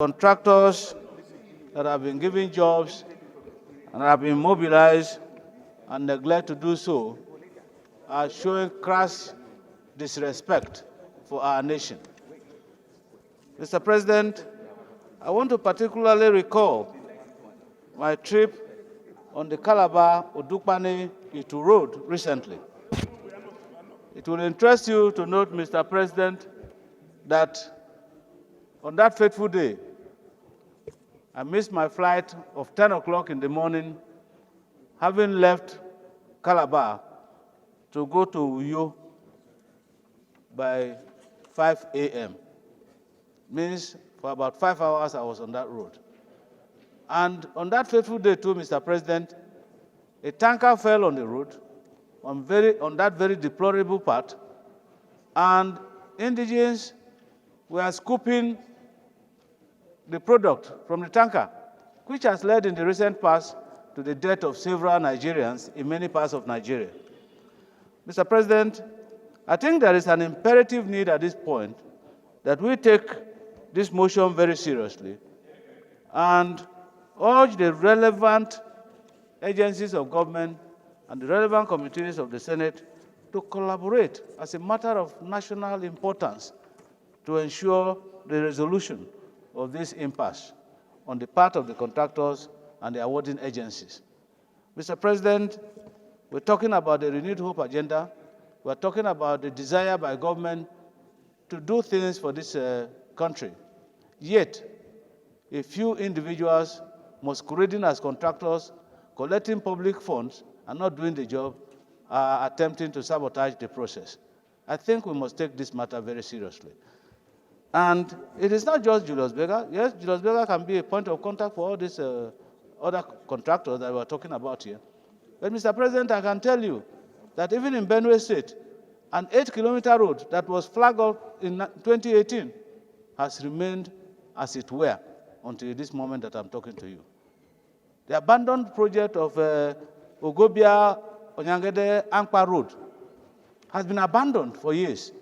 Contractors that have been given jobs and have been mobilized and neglect to do so are showing crass disrespect for our nation. Mr. President, I want to particularly recall my trip on the Calabar-Odukpani-Itu Road recently. It will interest you to note, Mr. President, that on that fateful day, I missed my flight of 10 o'clock in the morning, having left Calabar to go to Uyo by 5 a.m. Means for about 5 hours I was on that road. And on that fateful day too, Mr. President, a tanker fell on the road on that very deplorable part, and indigents were scooping the product from the tanker, which has led in the recent past to the death of several Nigerians in many parts of Nigeria. Mr. President, I think there is an imperative need at this point that we take this motion very seriously and urge the relevant agencies of government and the relevant committees of the Senate to collaborate as a matter of national importance to ensure the resolution of this impasse on the part of the contractors and the awarding agencies. Mr. President, we're talking about the Renewed Hope agenda. We're talking about the desire by government to do things for this country. Yet, a few individuals masquerading as contractors, collecting public funds, and not doing the job, are attempting to sabotage the process. I think we must take this matter very seriously. And it is not just Julius Berger. Yes, Julius Berger can be a point of contact for all these other contractors that we're talking about here. But, Mr. President, I can tell you that even in Benue State, an 8-kilometer road that was flagged up in 2018 has remained as it were until this moment that I'm talking to you. The abandoned project of Ogobia Onyangede Ankpa Road has been abandoned for years.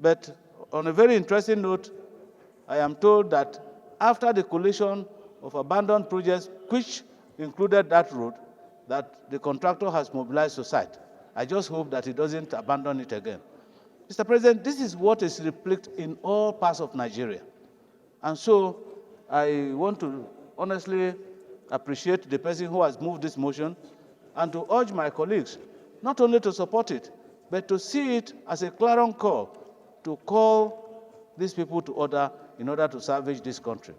But on a very interesting note, I am told that after the collation of abandoned projects, which included that road, that the contractor has mobilized to site. I just hope that he doesn't abandon it again. Mr. President, this is what is reflected in all parts of Nigeria. And so I want to honestly appreciate the person who has moved this motion and to urge my colleagues not only to support it, but to see it as a clarion call to call these people to order in order to salvage this country.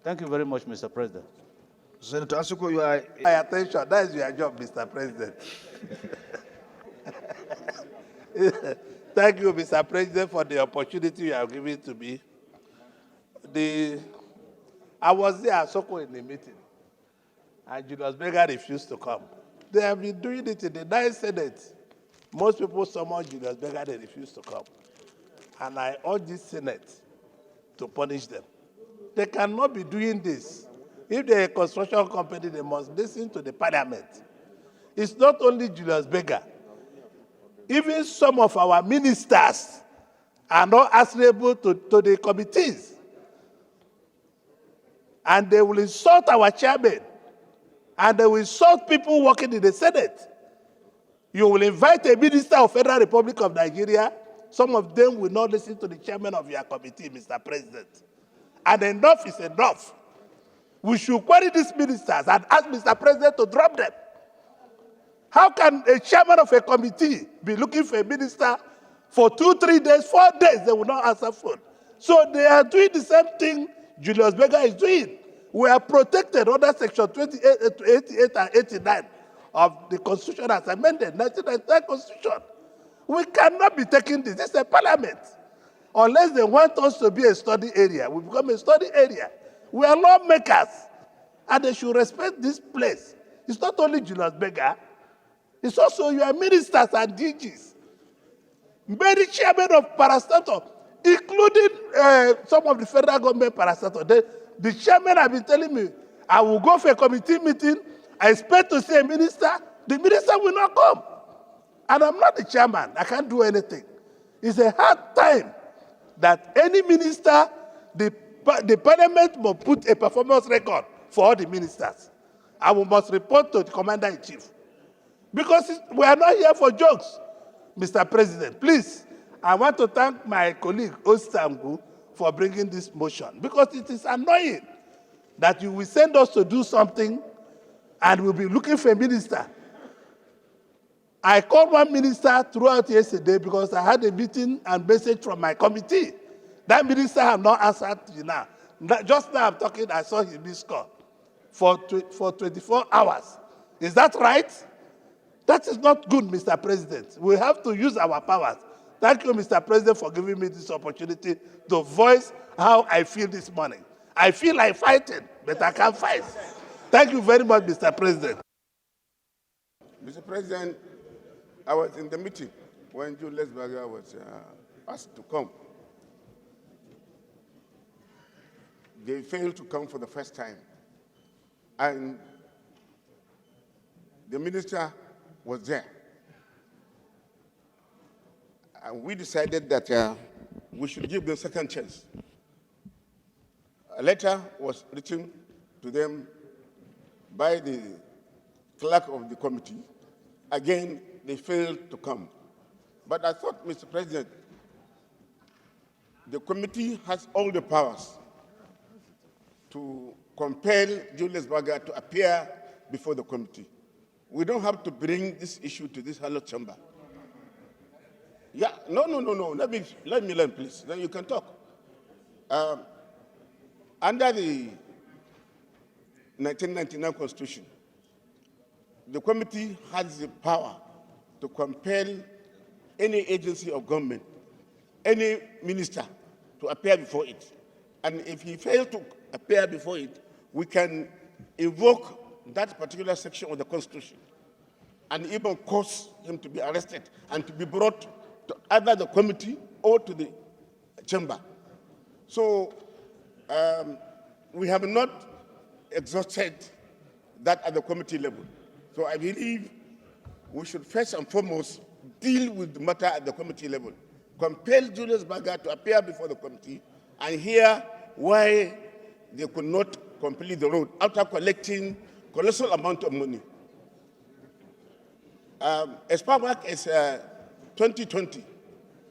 Thank you very much, Mr. President. Senator Asuko, you are... My attention, that is your job, Mr. President. Thank you, Mr. President, for the opportunity you have given to me. I was there at Soko in the meeting, and Julius Berger refused to come. They have been doing it in the 9th Senate. Most people summoned Julius Berger, they refused to come. And I urge this Senate to punish them. They cannot be doing this. If they're a construction company, they must listen to the parliament. It's not only Julius Berger. Even some of our ministers are not answerable to the committees. And they will insult our chairman. And they will insult people working in the Senate. You will invite a minister of Federal Republic of Nigeria. Some of them will not listen to the chairman of your committee, Mr. President. And enough is enough. We should query these ministers and ask Mr. President to drop them. How can a chairman of a committee be looking for a minister for 2, 3 days, 4 days, they will not answer phone? So they are doing the same thing Julius Berger is doing. We are protected under Section 28, 88 and 89 of the Constitution as amended, 1999 Constitution. We cannot be taking this. This is a parliament. Unless they want us to be a study area, we become a study area. We are lawmakers, and they should respect this place. It's not only Julius Berger, it's also your ministers and DGs. Many chairmen of parastatal, including some of the federal government parastatal. The chairman have been telling me, I will go for a committee meeting, I expect to see a minister, the minister will not come. And I'm not the chairman, I can't do anything. It's a hard time that any minister, the the parliament must put a performance record for all the ministers. And we must report to the commander-in-chief. Because we are not here for jokes, Mr. President. Please, I want to thank my colleague, Osamgu, for bringing this motion. Because it is annoying that you will send us to do something and we'll be looking for a minister. I called one minister throughout yesterday because I had a meeting and message from my committee. That minister have not answered to you now. Just now I'm talking, I saw his missed call for 24 hours. Is that right? That is not good, Mr. President. We have to use our powers. Thank you, Mr. President, for giving me this opportunity to voice how I feel this morning. I feel like fighting, but I can't fight. Thank you very much, Mr. President. Mr. President, I was in the meeting when Julius Berger was asked to come. They failed to come for the first time. And the minister was there. And we decided that we should give them a second chance. A letter was written to them by the clerk of the committee. Again, they failed to come. But I thought, Mr. President, the committee has all the powers to compel Julius Berger to appear before the committee. We don't have to bring this issue to this hallowed chamber. Yeah, no. Let me learn, please. Then you can talk. Under the 1999 Constitution, the committee has the power to compel any agency of government, any minister, to appear before it. And if he fails to appear before it, we can invoke that particular section of the Constitution and even cause him to be arrested and to be brought to either the committee or to the chamber. So we have not exhausted that at the committee level. So I believe we should first and foremost deal with the matter at the committee level. Compel Julius Berger to appear before the committee and hear why they could not complete the road after collecting colossal amount of money. As far back as 2020,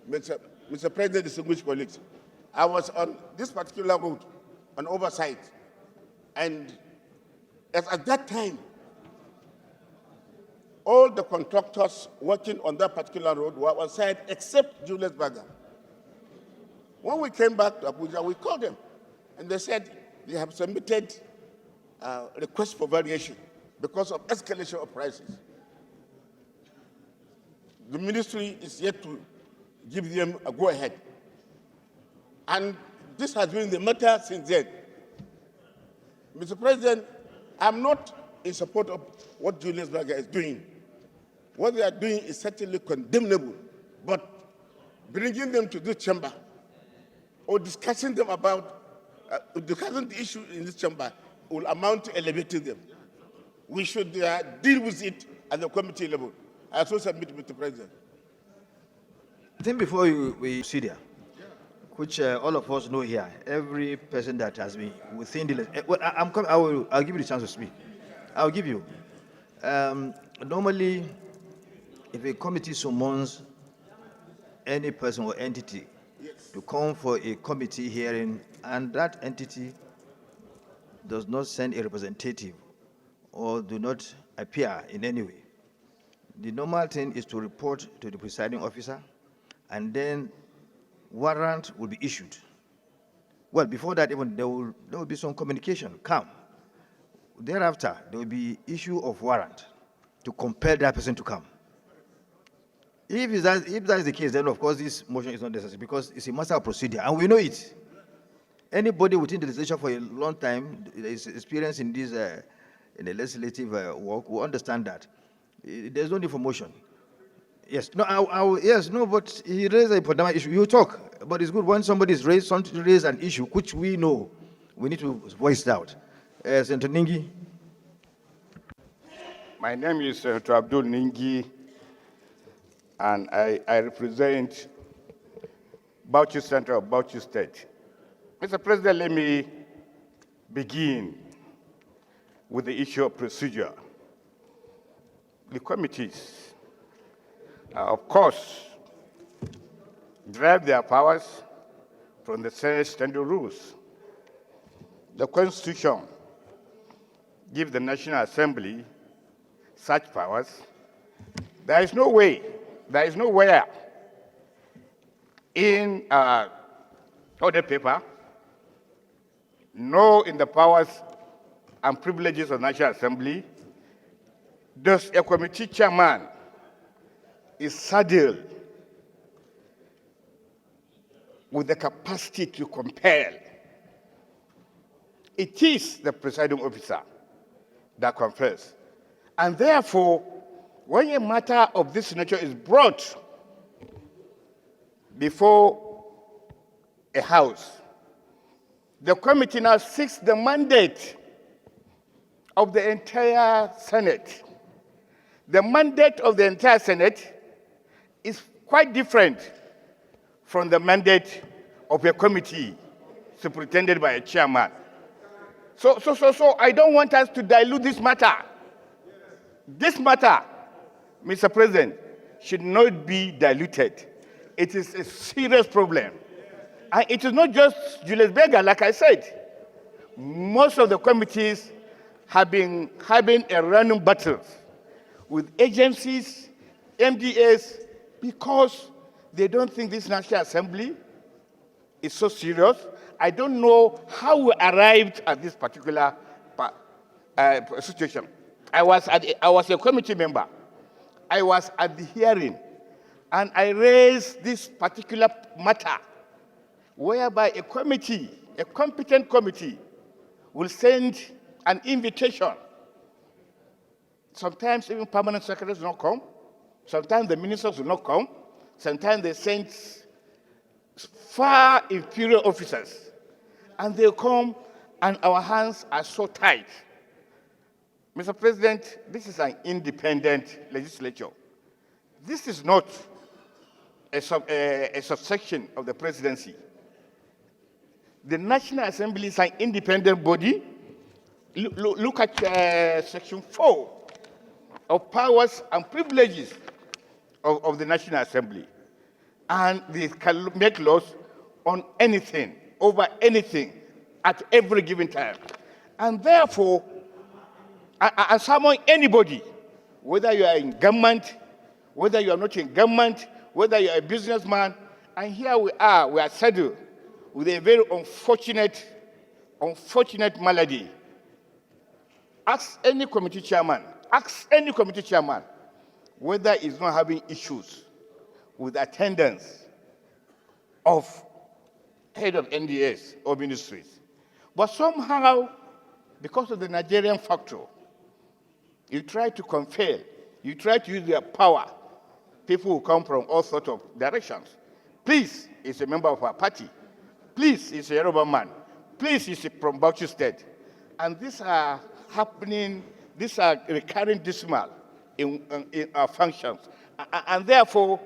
Mr. President, distinguished colleagues, I was on this particular road on oversight, and at that time, all the contractors working on that particular road were on site except Julius Berger. When we came back to Abuja, we called them, and they said they have submitted a request for variation because of escalation of prices. The ministry is yet to give them a go-ahead. And this has been the matter since then. Mr. President, I'm not in support of what Julius Berger is doing. What they are doing is certainly condemnable, but bringing them to this chamber or discussing them about, discussing the issue in this chamber will amount to elevating them. We should deal with it at the committee level. I also submit, Mr. President. I think before we proceed here, which all of us know here, every person that has been within the... Well, I'll give you the chance to speak. I'll give you. Normally, if a committee summons any person or entity to come for a committee hearing, and that entity does not send a representative or do not appear in any way, the normal thing is to report to the presiding officer, and then warrant will be issued. Well, before that, even there will be some communication. Come. Thereafter, there will be issue of warrant to compel that person to come. If that is the case, then of course this motion is not necessary because it's a matter of procedure, and we know it. Anybody within the legislature for a long time is experienced in this in the legislative work will understand that. There's no need for motion. Yes, no, yes, no, but he raised a fundamental issue. You talk, but it's good when somebody is raised an issue which we know. We need to voice it out. Senator Ningi. My name is Senator Abdul Ningi, and I represent Bauchi Central of Bauchi State. Mr. President, let me begin with the issue of procedure. The committees, of course, derive their powers from the Senate standing rules. The Constitution gives the National Assembly such powers. There is no way, there is nowhere in other paper, nor in the powers and privileges of the National Assembly, does a committee chairman is saddled with the capacity to compel. It is the presiding officer that confers. And therefore, when a matter of this nature is brought before a house, the committee now seeks the mandate of the entire Senate. The mandate of the entire Senate is quite different from the mandate of a committee superintended by a chairman. So I don't want us to dilute this matter. This matter, Mr. President, should not be diluted. It is a serious problem. And it is not just Julius Berger, like I said. Most of the committees have been having a running battle with agencies, MDAs, because they don't think this National Assembly is so serious. I don't know how we arrived at this particular situation. I was a committee member. I was at the hearing, and I raised this particular matter, whereby a committee, a competent committee, will send an invitation. Sometimes even permanent secretaries will not come. Sometimes the ministers will not come. Sometimes they send far inferior officers. And they come, and our hands are so tight. Mr. President, this is an independent legislature. This is not a subsection of the presidency. The National Assembly is an independent body. Look at Section 4 of powers and privileges of the National Assembly. And they can make laws on anything, over anything, at every given time. And therefore, I summon anybody, whether you are in government, whether you are not in government, whether you are a businessman, and here we are saddled with a very unfortunate malady. Ask any committee chairman whether he's not having issues with attendance of head of NDS or ministries. But somehow, because of the Nigerian factor, you try to compel, you try to use their power. People who come from all sorts of directions. Please, he's a member of our party. Please, he's a Yoruba man. Please, he's from Bauchi State. And these are happening, these are recurring dismal in our functions. And therefore,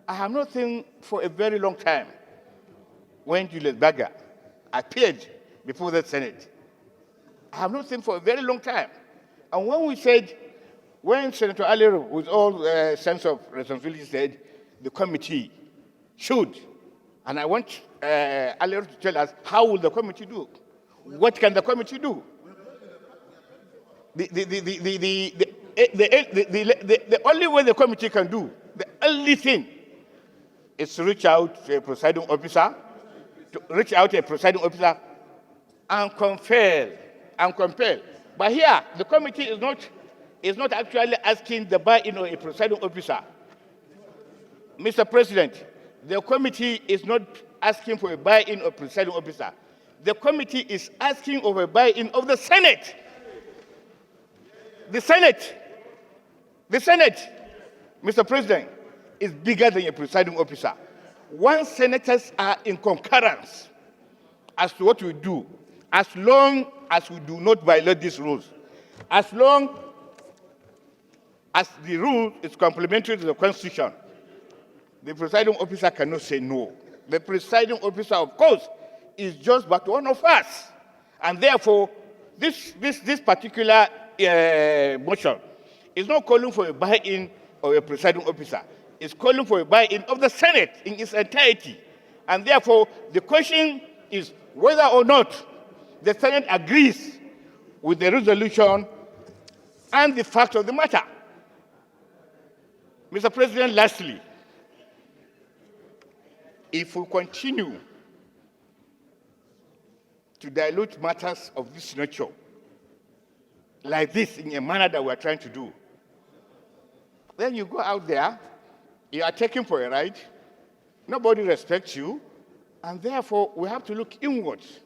I have not seen for a very long time when Julius Berger appeared before the Senate. I have not seen for a very long time. And when Senator Aliru, with all sense of responsibility, said the committee should, and I want Aliru to tell us, how will the committee do? What can the committee do? The only way the committee can do, the only thing, is to reach out to a presiding officer, and compel. But here, the committee is not actually asking the buy-in of a presiding officer. Mr. President, the committee is not asking for a buy-in of presiding officer. The committee is asking for a buy-in of the Senate. The Senate, Mr. President, is bigger than a presiding officer. Once senators are in concurrence as to what we do, as long as we do not violate these rules, as long as the rule is complementary to the Constitution, the presiding officer cannot say no. The presiding officer, of course, is just but one of us. And therefore, this particular motion is not calling for a buy-in of a presiding officer. It's calling for a buy-in of the Senate in its entirety. And therefore, the question is whether or not the Senate agrees with the resolution and the fact of the matter. Mr. President, lastly, if we continue to dilute matters of this nature, like this, in a manner that we're trying to do, then you go out there, you are taken for a ride, nobody respects you, and therefore we have to look inwards.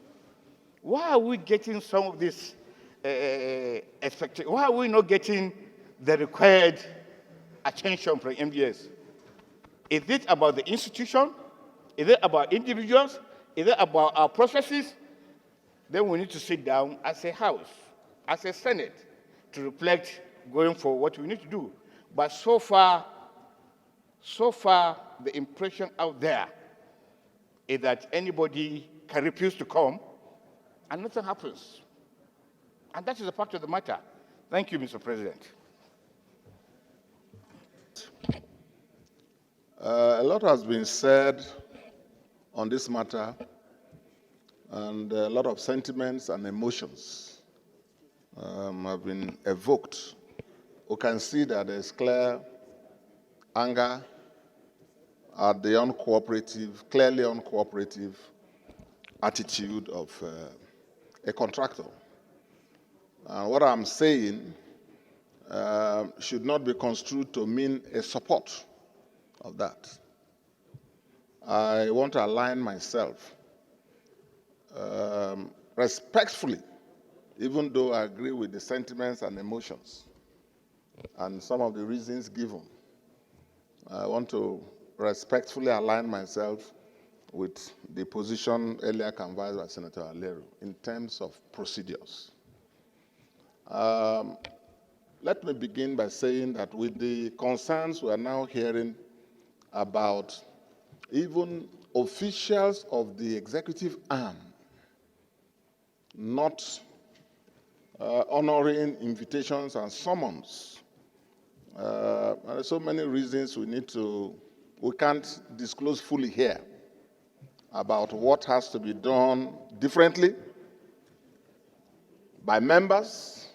Why are we getting some of this expectation? Why are we not getting the required attention from MDS? Is it about the institution? Is it about individuals? Is it about our processes? Then we need to sit down as a House, as a Senate, to reflect going forward what we need to do. But so far, the impression out there is that anybody can refuse to come and nothing happens. And that is the fact of the matter. Thank you, Mr. President. A lot has been said on this matter, and a lot of sentiments and emotions have been evoked. We can see that there's clear anger at the clearly uncooperative attitude of a contractor. What I'm saying should not be construed to mean a support of that. I want to align myself respectfully, even though I agree with the sentiments and emotions and some of the reasons given. I want to respectfully align myself with the position earlier canvassed by Senator Alero in terms of procedures. Let me begin by saying that with the concerns we are now hearing about even officials of the executive arm not honoring invitations and summons, there are so many reasons we can't disclose fully here about what has to be done differently by members,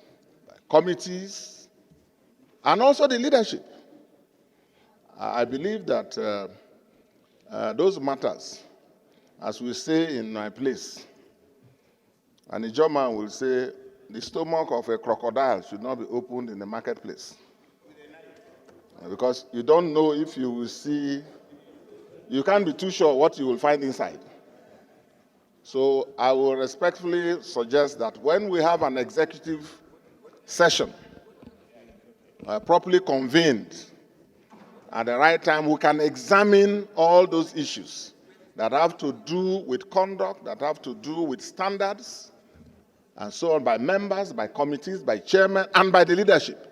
by committees, and also the leadership. I believe that those matters, as we say in my place, and the German will say, the stomach of a crocodile should not be opened in the marketplace. Because you don't know if you will see, you can't be too sure what you will find inside. So I will respectfully suggest that when we have an executive session, properly convened, at the right time, we can examine all those issues that have to do with conduct, that have to do with standards, and so on, by members, by committees, by chairmen, and by the leadership.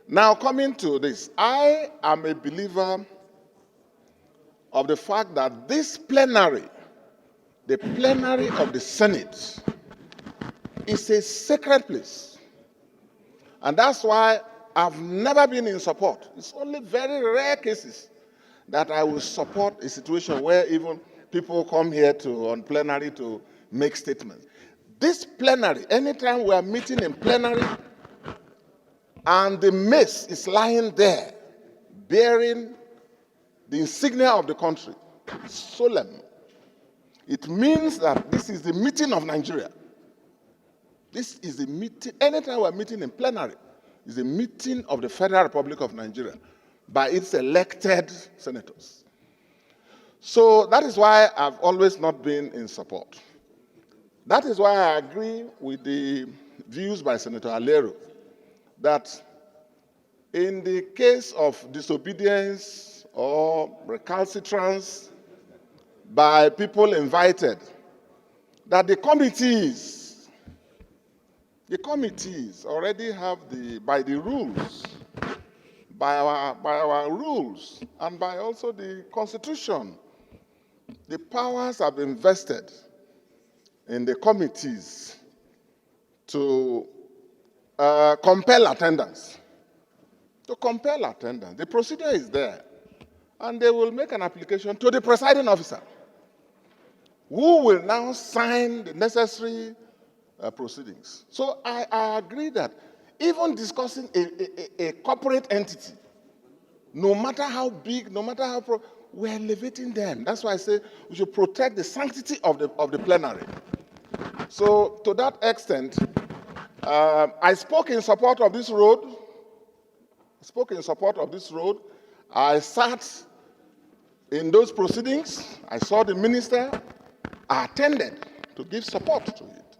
Now, coming to this, I am a believer of the fact that this plenary, the plenary of the Senate, is a sacred place. And that's why I've never been in support. It's only very rare cases that I will support a situation where even people come here on plenary to make statements. This plenary, anytime we are meeting in plenary and the mace is lying there bearing the insignia of the country, solemn, it means that this is the meeting of Nigeria. This is the meeting, anytime we are meeting in plenary, is a meeting of the Federal Republic of Nigeria by its elected senators. So that is why I've always not been in support. That is why I agree with the views by Senator Alero that in the case of disobedience or recalcitrance by people invited, that the committees already have by the rules, by our rules, and by also the Constitution, the powers have been vested in the committees to compel attendance. To compel attendance. The procedure is there. And they will make an application to the presiding officer, who will now sign the necessary proceedings. So I agree that even discussing a corporate entity, no matter how big, no matter how, we're elevating them. That's why I say we should protect the sanctity of the plenary. So to that extent, I spoke in support of this road. I sat in those proceedings. I saw the minister. I attended to give support to it.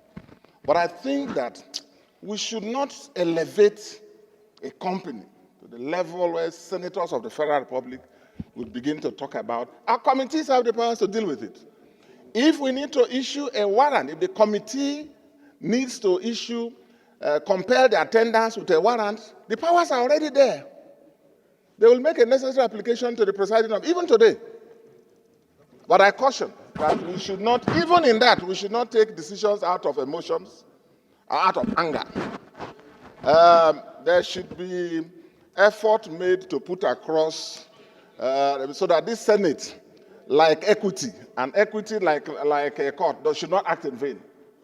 But I think that we should not elevate a company to the level where senators of the Federal Republic would begin to talk about. Our committees have the powers to deal with it. If we need to issue a warrant, if the committee needs to compel the attendance with a warrant, the powers are already there. They will make a necessary application to the presiding officer, even today. But I caution that we should not, even in that, we should not take decisions out of emotions or out of anger. There should be effort made to put across so that this Senate, like equity, and equity like a court, should not act in vain.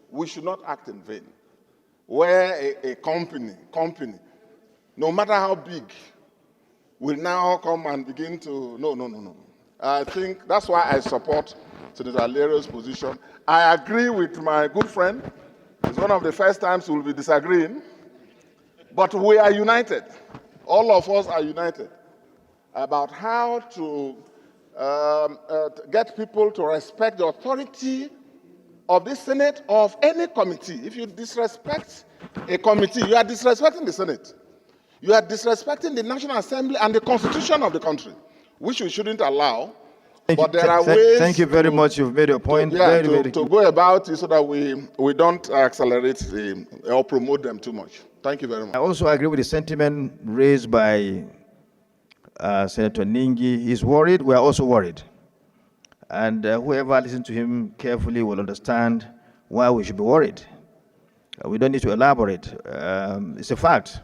We should not act in vain. Where a company, no matter how big, will now come and begin to, no. I think that's why I support Senator Lerio's position. I agree with my good friend. It's one of the first times we'll be disagreeing, but we are united. All of us are united about how to get people to respect the authority of the Senate, of any committee. If you disrespect a committee, you are disrespecting the Senate. You are disrespecting the National Assembly and the Constitution of the country, which we shouldn't allow. But there are ways. Thank you very much. You've made your point. To go about it so that we don't accelerate or promote them too much. Thank you very much. I also agree with the sentiment raised by Senator Ningi. He's worried. We are also worried. And whoever listens to him carefully will understand why we should be worried. We don't need to elaborate. It's a fact.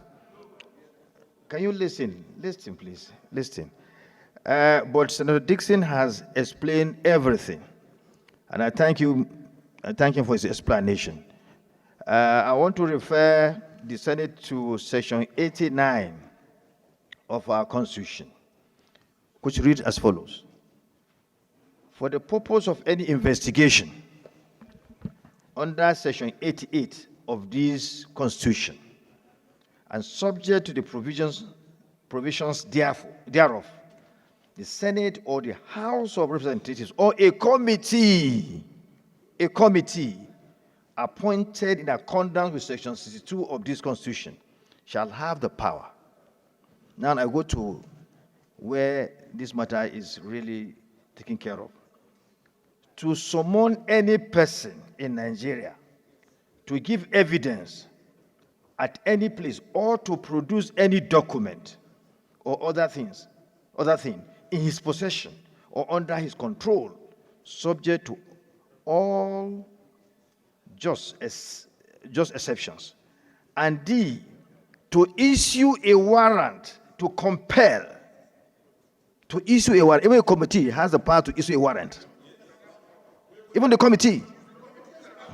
Can you listen? Listen, please. Listen. But Senator Dixon has explained everything. And I thank you. I thank him for his explanation. I want to refer the Senate to Section 89 of our Constitution, which reads as follows. For the purpose of any investigation under Section 88 of this Constitution, and subject to the provisions thereof, the Senate or the House of Representatives or a committee appointed in accordance with Section 62 of this Constitution shall have the power. Now I go to where this matter is really taken care of. To summon any person in Nigeria to give evidence at any place or to produce any document or other thing in his possession or under his control, subject to all just exceptions. And D, to issue a warrant to compel, even a committee has the power to issue a warrant. Even the committee.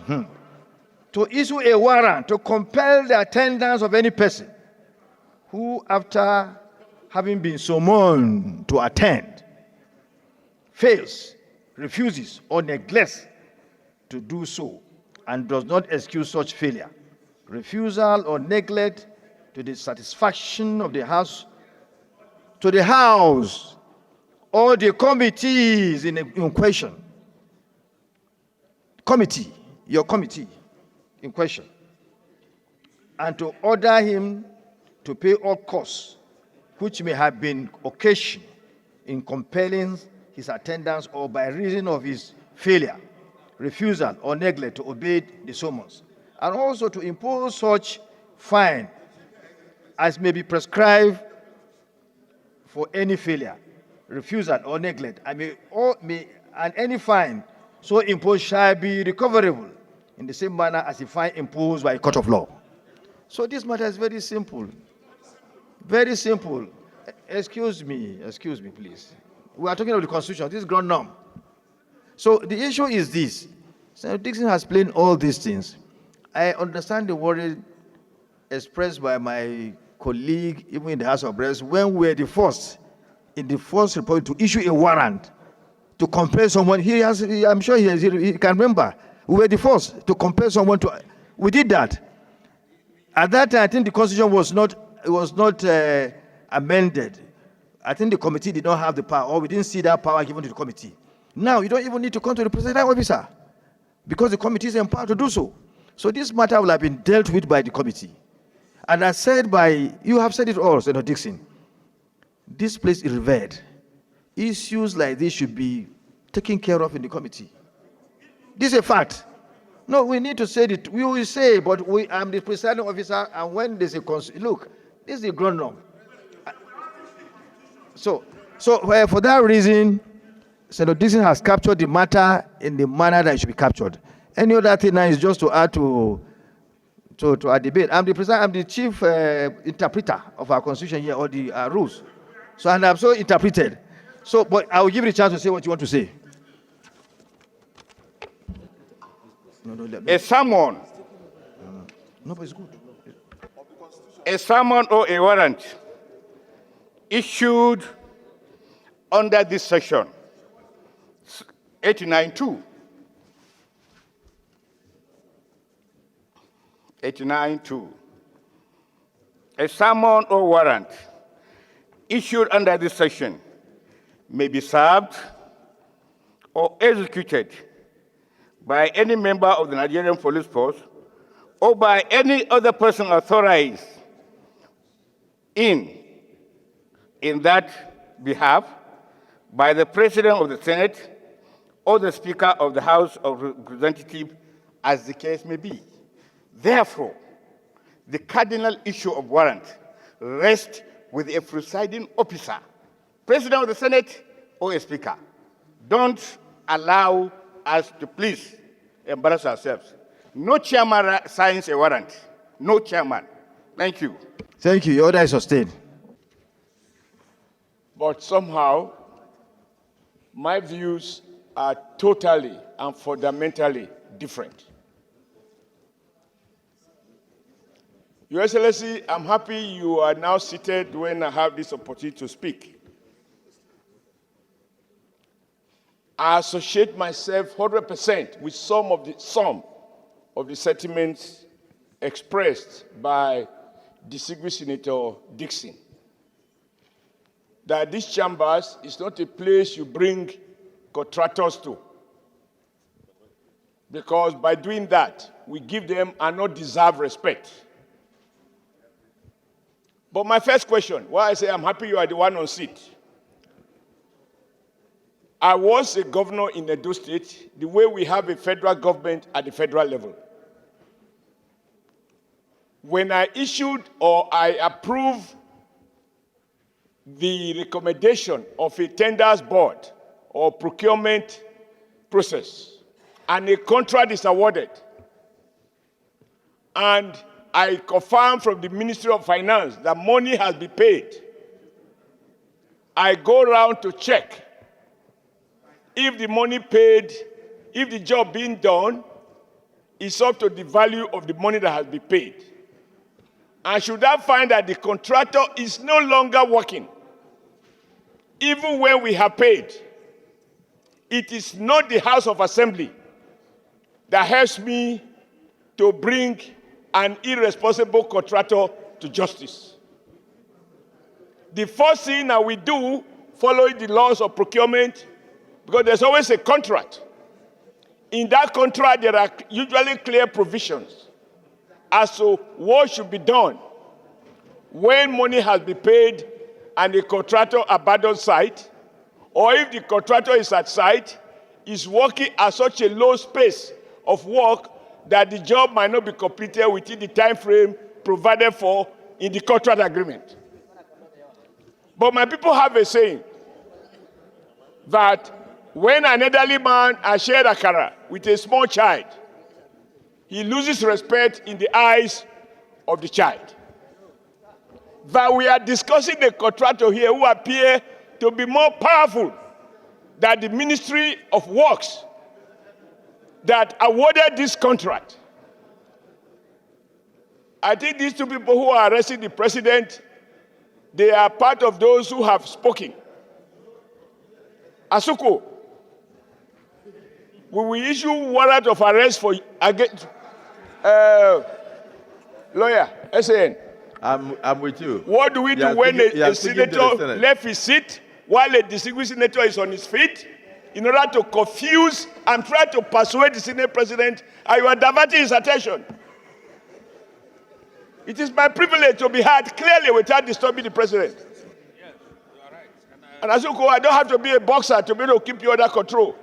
To issue a warrant to compel the attendance of any person who, after having been summoned to attend, fails, refuses, or neglects to do so, and does not excuse such failure, refusal, or neglect to the satisfaction of the House, to the House or the committees in question. Your committee in question, and to order him to pay all costs which may have been occasioned in compelling his attendance or by reason of his failure, refusal, or neglect to obey the summons, and also to impose such fine as may be prescribed for any failure, refusal, or neglect, and may and any fine so imposed shall be recoverable in the same manner as a fine imposed by a court of law. So this matter is very simple. Very simple. Excuse me, please. We are talking about the Constitution. This is ground norm. So the issue is this. Senator Dixon has explained all these things. I understand the worry expressed by my colleague, even in the House of Reps, when we were the first, in the first report, to issue a warrant to compel someone. I'm sure he can remember. We were the first to compel someone to. We did that. At that time, I think the Constitution was not amended. I think the committee did not have the power, or we didn't see that power given to the committee. Now, you don't even need to come to the presiding officer because the committee is empowered to do so. So this matter will have been dealt with by the committee. And as said by, you have said it all, Senator Dixon, this place is revered. Issues like this should be taken care of in the committee. This is a fact. No, we need to say it. We will say, but I'm the presiding officer, and when there's a look, this is the ground norm. So for that reason, Senator Dixon has captured the matter in the manner that it should be captured. Any other thing now is just to add to our debate. I'm the chief interpreter of our constitution here, or the rules. So, and I'm so interpreted. So, but I will give you a chance to say what you want to say. A summon. No, but it's good. A summon or a warrant issued under this section 89(2). 89(2). A summon or warrant issued under this section may be served or executed by any member of the Nigerian Police Force or by any other person authorized in that behalf by the President of the Senate or the Speaker of the House of Representatives, as the case may be. Therefore, the cardinal issue of warrant rests with a presiding officer, President of the Senate or a Speaker. Don't allow us to please embarrass ourselves. No chairman signs a warrant. No chairman. Thank you. Thank you. Your order is sustained. But somehow, my views are totally and fundamentally different. Your Excellency, I'm happy you are now seated when I have this opportunity to speak. I associate myself 100% with some of the sentiments expressed by distinguished Senator Dixon. That these chambers is not a place you bring contractors to. Because by doing that, we give them an undeserved respect. But my first question, why I say I'm happy you are the one on seat. I was a governor in Edo State, the way we have a federal government at the federal level. When I issued or I approved the recommendation of a tenders board or procurement process, and a contract is awarded, and I confirm from the Ministry of Finance that money has been paid, I go around to check if the money paid, if the job being done is up to the value of the money that has been paid. And should I find that the contractor is no longer working, even when we have paid, it is not the House of Assembly that helps me to bring an irresponsible contractor to justice. The first thing that we do, following the laws of procurement, because there's always a contract. In that contract, there are usually clear provisions as to what should be done when money has been paid and the contractor abandons site, or if the contractor is at site, is working at such a low pace of work that the job might not be completed within the time frame provided for in the contract agreement. But my people have a saying that When an elderly man has shared akara with a small child, he loses respect in the eyes of the child. But we are discussing a contractor here who appear to be more powerful than the Ministry of Works that awarded this contract. I think these two people who are arresting the president, they are part of those who have spoken. Asuku, we will issue warrant of arrest for against lawyer SAN. I'm with you. What do we do when a senator left his seat while a distinguished senator is on his feet in order to confuse and try to persuade the Senate president, and you are diverting his attention? It is my privilege to be heard clearly without disturbing the president. Yes, you are right. And Asuko, I don't have to be a boxer to be able to keep you under control.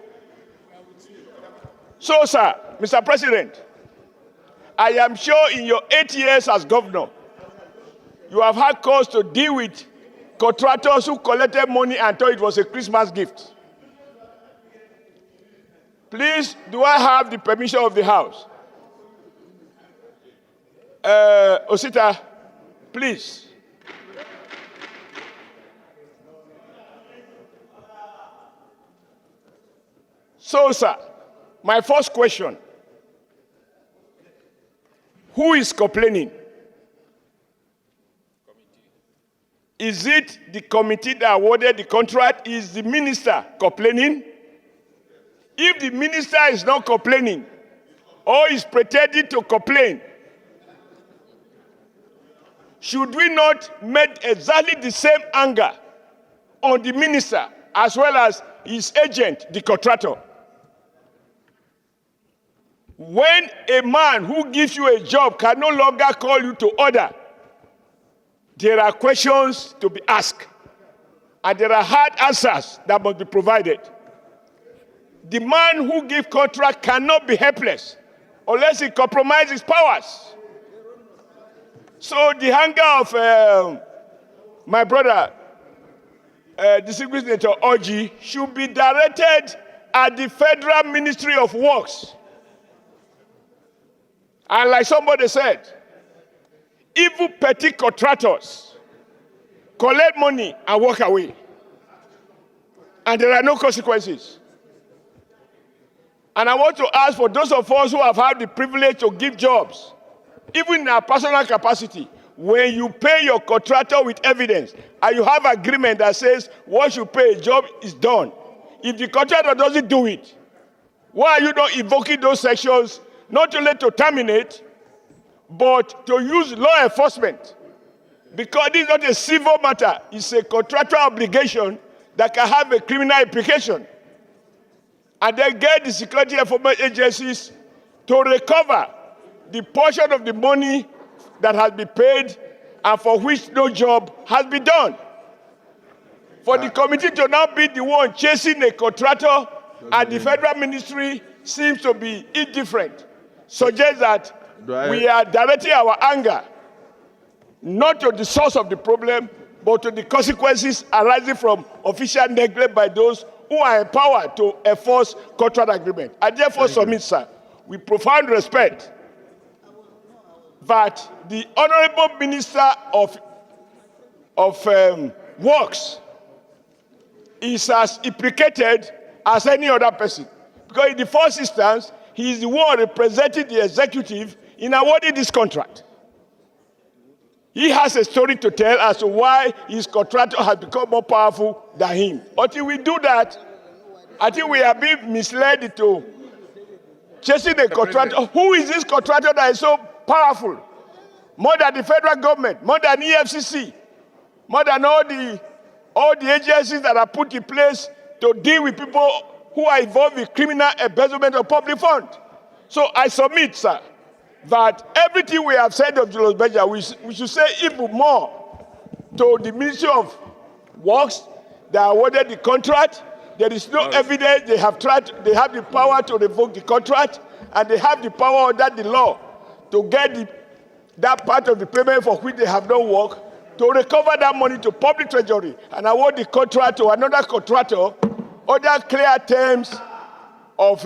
So, sir, Mr. President, I am sure in your 8 years as governor, you have had cause to deal with contractors who collected money and thought it was a Christmas gift. Please, do I have the permission of the House? Osita, please. So, sir, my first question. Who is complaining? Is it the committee that awarded the contract? Is the minister complaining? If the minister is not complaining or is pretending to complain, should we not make exactly the same anger on the minister as well as his agent, the contractor? When a man who gives you a job can no longer call you to order, there are questions to be asked, and there are hard answers that must be provided. The man who gives contract cannot be helpless unless he compromises his powers. So the anger of my brother, distinguished Senator Orji, should be directed at the Federal Ministry of Works. And like somebody said, even petty contractors collect money and walk away. And there are no consequences. And I want to ask for those of us who have had the privilege to give jobs, even in our personal capacity, when you pay your contractor with evidence and you have agreement that says once you pay a job is done, if the contractor doesn't do it, why are you not invoking those sections not only to terminate, but to use law enforcement? Because this is not a civil matter, it's a contractual obligation that can have a criminal implication. And then get the security information agencies to recover the portion of the money that has been paid and for which no job has been done. For the committee to now be the one chasing a contractor and the federal ministry seems to be indifferent, suggests that we are directing our anger not to the source of the problem, but to the consequences arising from official neglect by those who are empowered to enforce contract agreement. I therefore submit, sir, with profound respect, that the Honorable Minister of Works is as implicated as any other person. Because in the first instance, he is the one representing the executive in awarding this contract. He has a story to tell as to why his contractor has become more powerful than him. Until we do that, I think we are being misled into chasing the contractor. Who is this contractor that is so powerful? More than the federal government, more than EFCC, more than all the agencies that are put in place to deal with people who are involved in criminal embezzlement of public funds. So I submit, sir, that everything we have said of Julius Berger, we should say even more to the Ministry of Works that awarded the contract. There is no evidence they have the power to revoke the contract, and they have the power under the law to get that part of the payment for which they have not worked, to recover that money to public treasury and award the contract to another contractor other clear terms of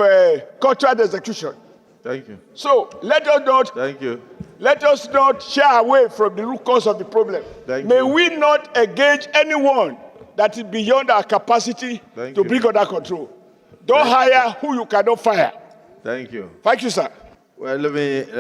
contract execution. Thank you. So let us not shy away from the root cause of the problem. May we not engage anyone that is beyond our capacity to bring under control. Don't hire who you cannot fire. Thank you. Thank you, sir. Well, let me